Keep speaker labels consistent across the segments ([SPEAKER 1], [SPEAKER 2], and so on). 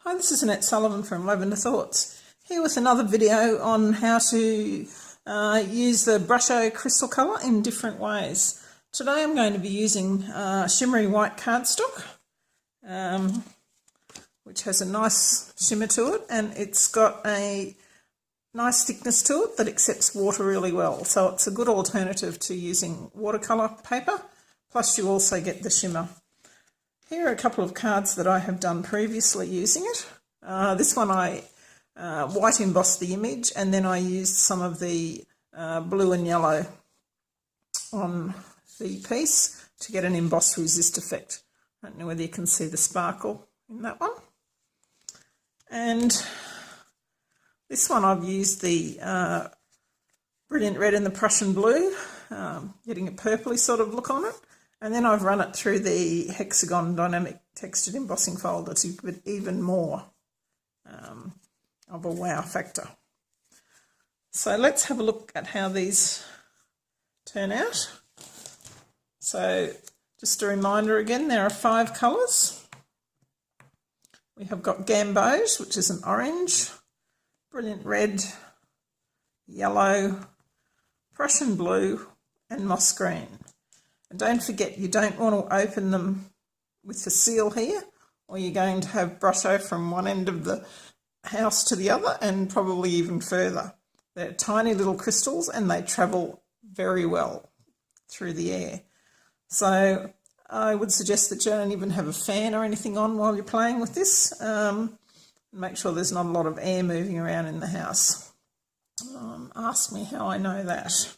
[SPEAKER 1] Hi, this is Annette Sullivan from Lavender Thoughts. Here with another video on how to use the Brusho Crystal Colour in different ways. Today I'm going to be using Shimmery White Cardstock, which has a nice shimmer to it, and it's got a nice thickness to it that accepts water really well. So it's a good alternative to using watercolour paper, plus you also get the shimmer. Here are a couple of cards that I have done previously using it. This one I white embossed the image, and then I used some of the blue and yellow on the piece to get an emboss resist effect. I don't know whether you can see the sparkle in that one. And this one I've used the brilliant red and the Prussian blue, getting a purpley sort of look on it. And then I've run it through the hexagon dynamic textured embossing folder to give it even more of a wow factor. So let's have a look at how these turn out. So just a reminder again, there are 5 colours. We have got gamboge, which is an orange, brilliant red, yellow, Prussian blue and moss green. And don't forget, you don't want to open them with the seal here, or you're going to have Brusho from one end of the house to the other and probably even further. They're tiny little crystals and they travel very well through the air. So I would suggest that you don't even have a fan or anything on while you're playing with this. Make sure there's not a lot of air moving around in the house. Ask me how I know that.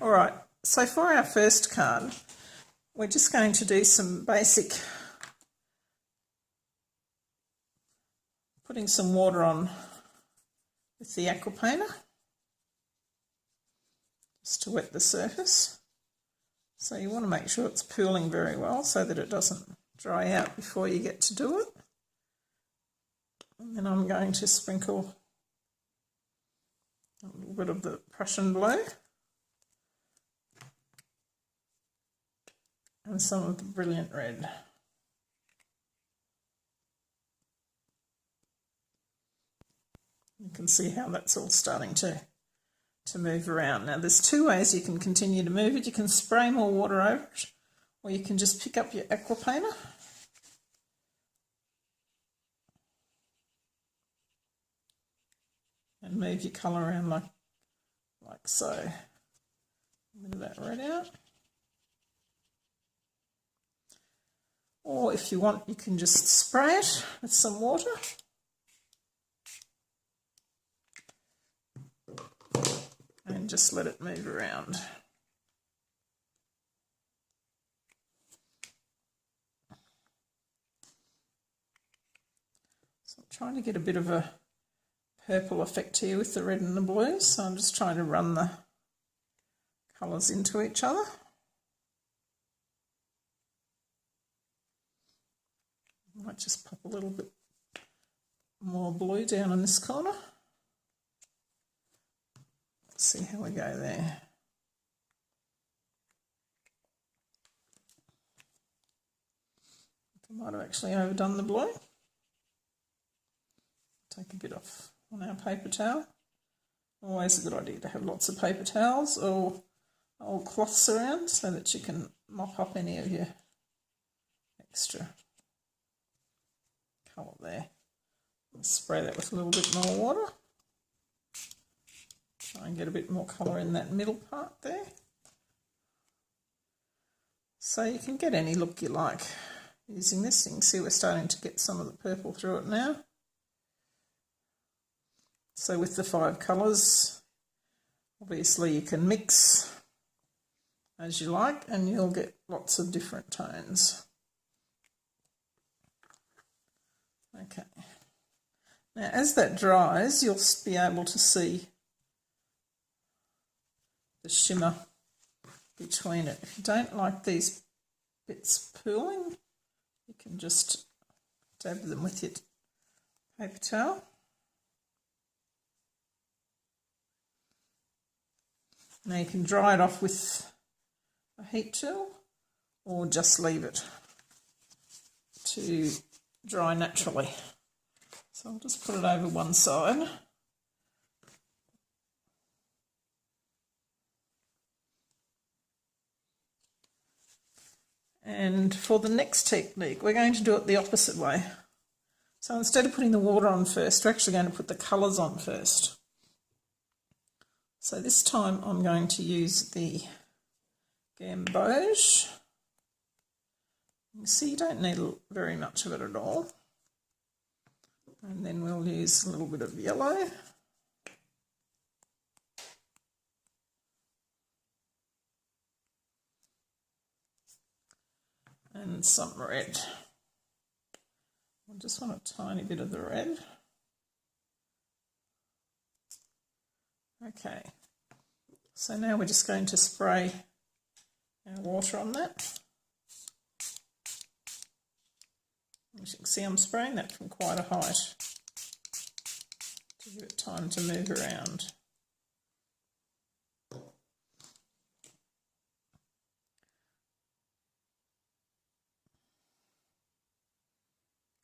[SPEAKER 1] All right. So for our first card, we're just going to do some basic putting some water on with the aqua painter just to wet the surface. So you want to make sure it's pooling very well so that it doesn't dry out before you get to do it. And then I'm going to sprinkle a little bit of the Prussian blue and some of the brilliant red. You can see how that's all starting to move around. Now there's 2 ways you can continue to move it. You can spray more water over it, or you can just pick up your aqua painter and move your colour around like so. A bit of that red out. Or if you want, you can just spray it with some water. And just let it move around. So I'm trying to get a bit of a purple effect here with the red and the blue. So I'm just trying to run the colours into each other. Might just pop a little bit more blue down in this corner. Let's see how we go there. I might have actually overdone the blue. Take a bit off on our paper towel. Always a good idea to have lots of paper towels or old cloths around so that you can mop up any of your extra colour there. Spray that with a little bit more water. Try and get a bit more colour in that middle part there. So you can get any look you like using this. You can see we're starting to get some of the purple through it now. So with the 5 colours, obviously you can mix as you like and you'll get lots of different tones. Okay. Now as that dries, you'll be able to see the shimmer between it. If you don't like these bits pooling, you can just dab them with your paper towel. Now you can dry it off with a heat tool or just leave it to dry naturally. So I'll just put it over one side. And for the next technique, we're going to do it the opposite way. So instead of putting the water on first, we're actually going to put the colours on first. So this time I'm going to use the gamboge. You see, you don't need very much of it at all. And then we'll use a little bit of yellow. And some red. I just want a tiny bit of the red. Okay, so now we're just going to spray our water on that. As you can see, I'm spraying that from quite a height to give it time to move around.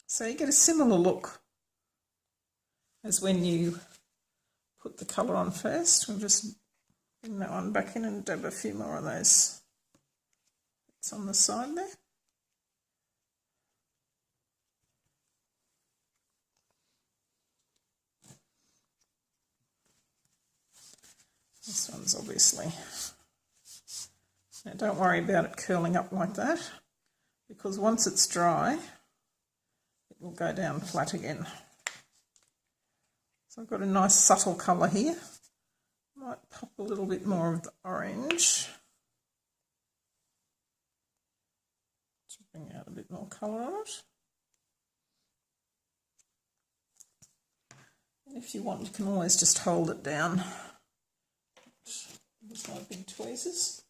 [SPEAKER 1] So you get a similar look as when you put the colour on first. We'll just bring that one back in and dab a few more of those bits on the side there. This one's obviously... Now don't worry about it curling up like that, because once it's dry, it will go down flat again. So I've got a nice subtle colour here. Might pop a little bit more of the orange to bring out a bit more colour on it. And if you want, you can always just hold it down with my big tweezers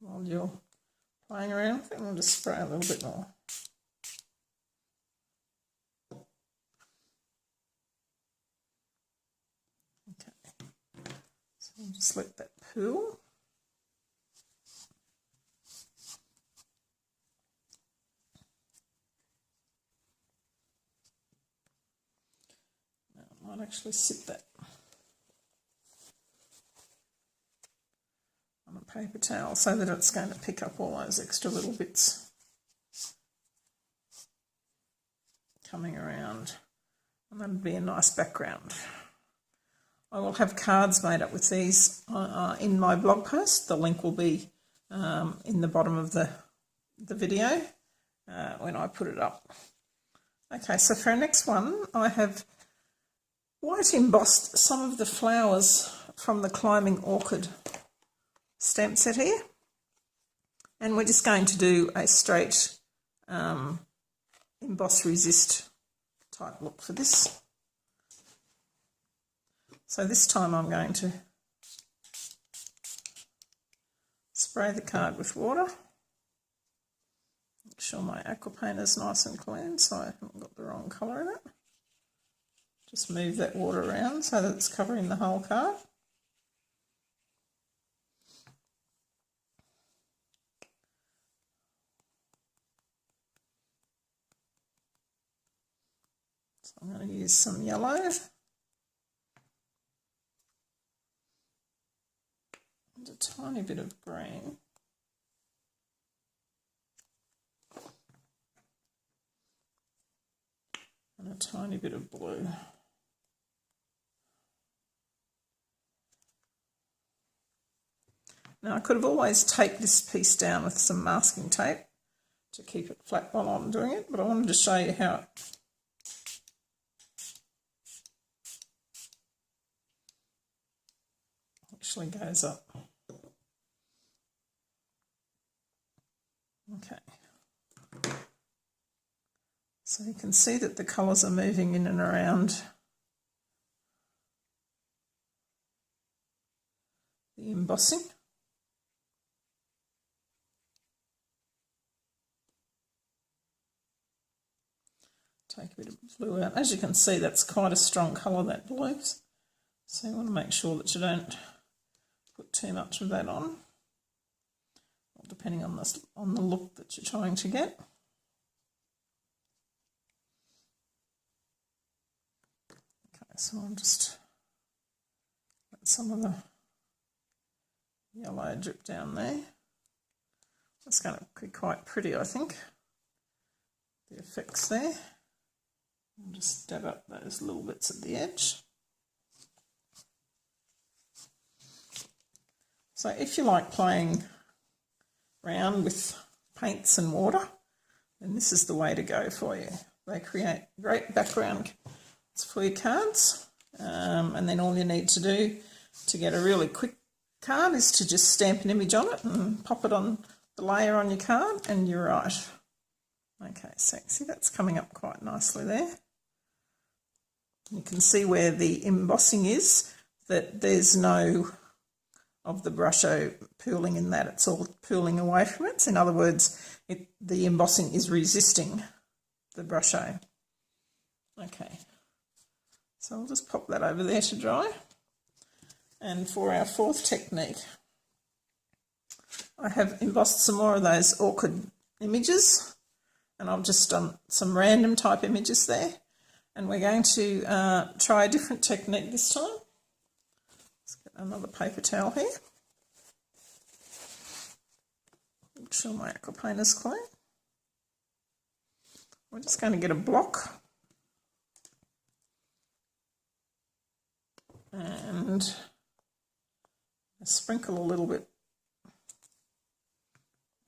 [SPEAKER 1] while you're playing around with it. We'll just spray a little bit more. I'll just let that pool. Now I might actually sit that on a paper towel so that it's going to pick up all those extra little bits coming around, and that'd be a nice background. I will have cards made up with these in my blog post. The link will be in the bottom of the video when I put it up. Okay, so for our next one, I have white embossed some of the flowers from the Climbing Orchid stamp set here. And we're just going to do a straight emboss resist type look for this. So this time I'm going to spray the card with water. Make sure my aqua paint is nice and clean so I haven't got the wrong colour in it. Just move that water around so that it's covering the whole card. So I'm going to use some yellow. A tiny bit of green, and a tiny bit of blue. Now I could have always taped this piece down with some masking tape to keep it flat while I'm doing it, but I wanted to show you how it actually goes up. Okay, so you can see that the colours are moving in and around the embossing. Take a bit of blue out. As you can see, that's quite a strong colour, that blue. So you want to make sure that you don't put too much of that on. depending on the look that you're trying to get. Okay, so I'll just let some of the yellow drip down there. It's going to be quite pretty, I think, the effects there. I'll just dab up those little bits at the edge. So if you like playing around with paints and water, then this is the way to go for you. They create great backgrounds for your cards, and then all you need to do to get a really quick card is to just stamp an image on it and pop it on the layer on your card, and you're right. Okay, so see that's coming up quite nicely there. You can see where the embossing is, that there's no of the Brusho pooling in that, it's all pooling away from it. So in other words, the embossing is resisting the Brusho. Okay, so I'll just pop that over there to dry. And for our fourth technique, I have embossed some more of those orchid images, and I've just done some random type images there. And we're going to try a different technique this time. Let's get another paper towel here. Make sure my aqua paint is clean. We're just going to get a block and sprinkle a little bit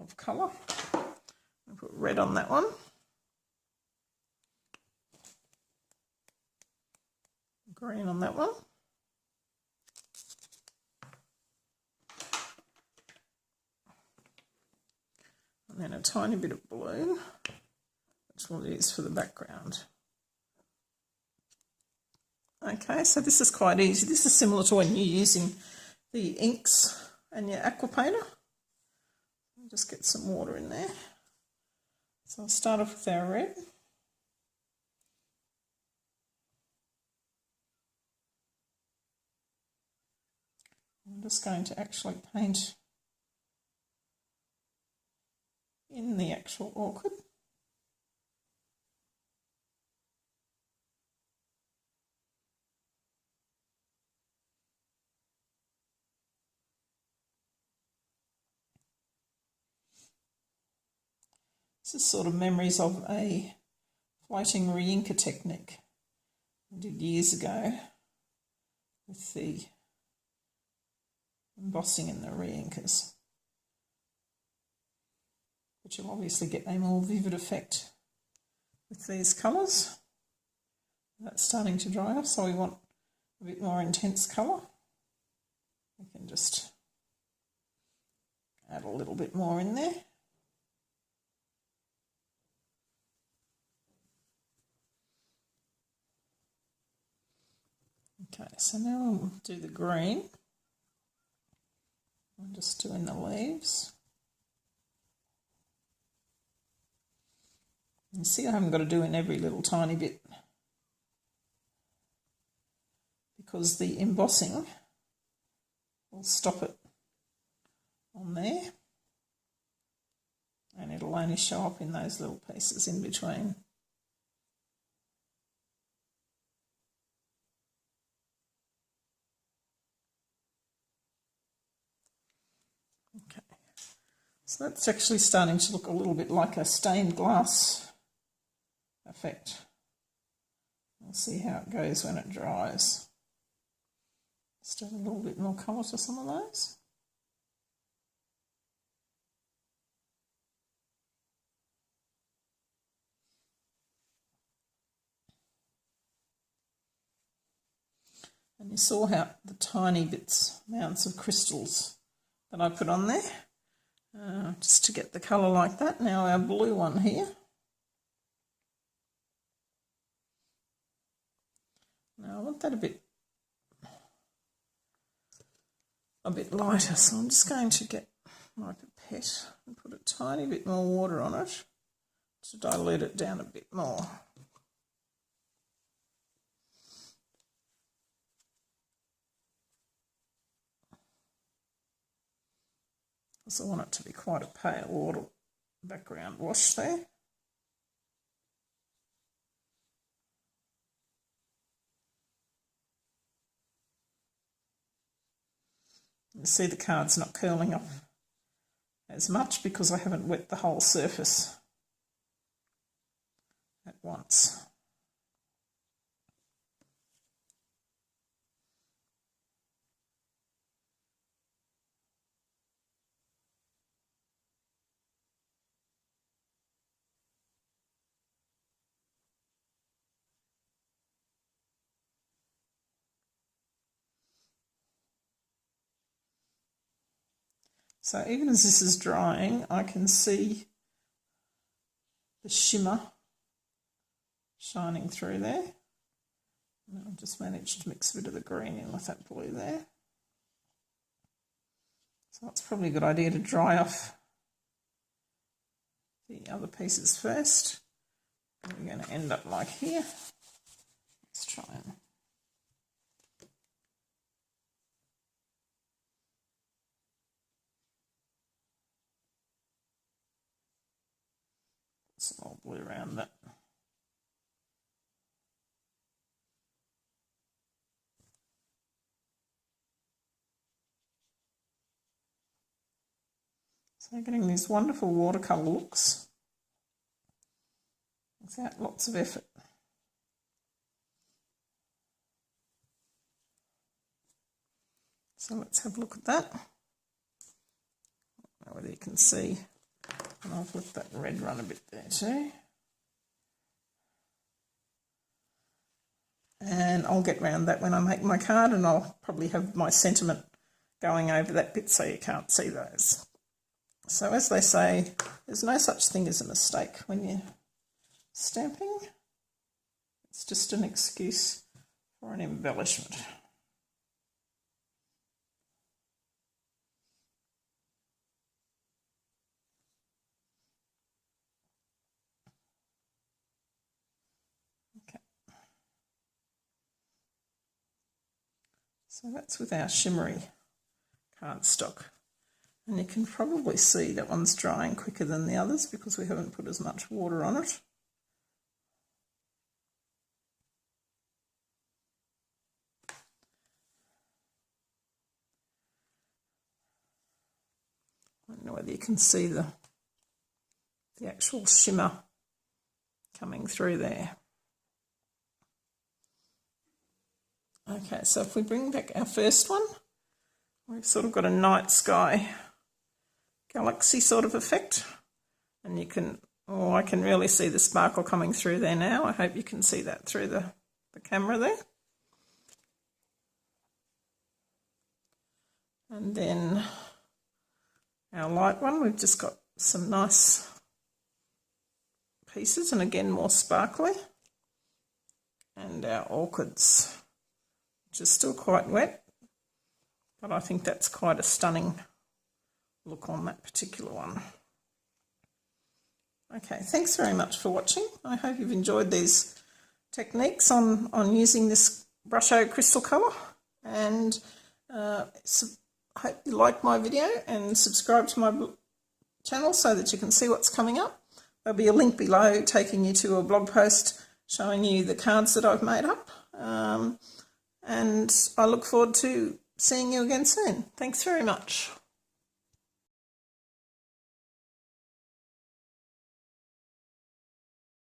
[SPEAKER 1] of colour. I'll put red on that one. Green on that one. And then a tiny bit of blue, which we'll use for the background. Okay, so this is quite easy. This is similar to when you're using the inks and your aqua painter. I'll just get some water in there. So I'll start off with our red. I'm just going to actually paint in the actual orchid. This is sort of memories of a floating re-inker technique I did years ago with the embossing in the re-inkers. But you'll obviously get a more vivid effect with these colours. That's starting to dry off, so we want a bit more intense colour. We can just add a little bit more in there. Okay, so now we'll do the green. I'm just doing the leaves. You see I haven't got to do in every little tiny bit because the embossing will stop it on there and it'll only show up in those little pieces in between. Okay, so that's actually starting to look a little bit like a stained glass effect. We'll see how it goes when it dries. Just add a little bit more colour to some of those. And you saw how the tiny bits, amounts of crystals that I put on there, just to get the colour like that. Now our blue one here. Now I want that a bit lighter, so I'm just going to get my pipette and put a tiny bit more water on it to dilute it down a bit more. because I want it to be quite a pale water background wash there. You see the card's not curling up as much because I haven't wet the whole surface at once. So even as this is drying, I can see the shimmer shining through there. And I've just managed to mix a bit of the green in with that blue there. So it's probably a good idea to dry off the other pieces first. We're going to end up like here. Let's try and some more blue around that. So getting these wonderful watercolour looks without lots of effort. So let's have a look at that. I don't know whether you can see. And I've let that red run a bit there too. And I'll get round that when I make my card, and I'll probably have my sentiment going over that bit so you can't see those. So as they say, there's no such thing as a mistake when you're stamping. It's just an excuse for an embellishment. So that's with our shimmery cardstock. And you can probably see that one's drying quicker than the others because we haven't put as much water on it. I don't know whether you can see the actual shimmer coming through there. Okay, so if we bring back our first one, we've sort of got a night sky galaxy sort of effect, and you can, oh, I can really see the sparkle coming through there now. I hope you can see that through the camera there. And then our light one, we've just got some nice pieces, and again more sparkly. And our orchids, which is still quite wet, but I think that's quite a stunning look on that particular one. Okay, thanks very much for watching. I hope you've enjoyed these techniques on using this Brusho Crystal Colour, and I hope you like my video and subscribe to my channel so that you can see what's coming up. There'll be a link below taking you to a blog post showing you the cards that I've made up. And I look forward to seeing you again soon. Thanks very much.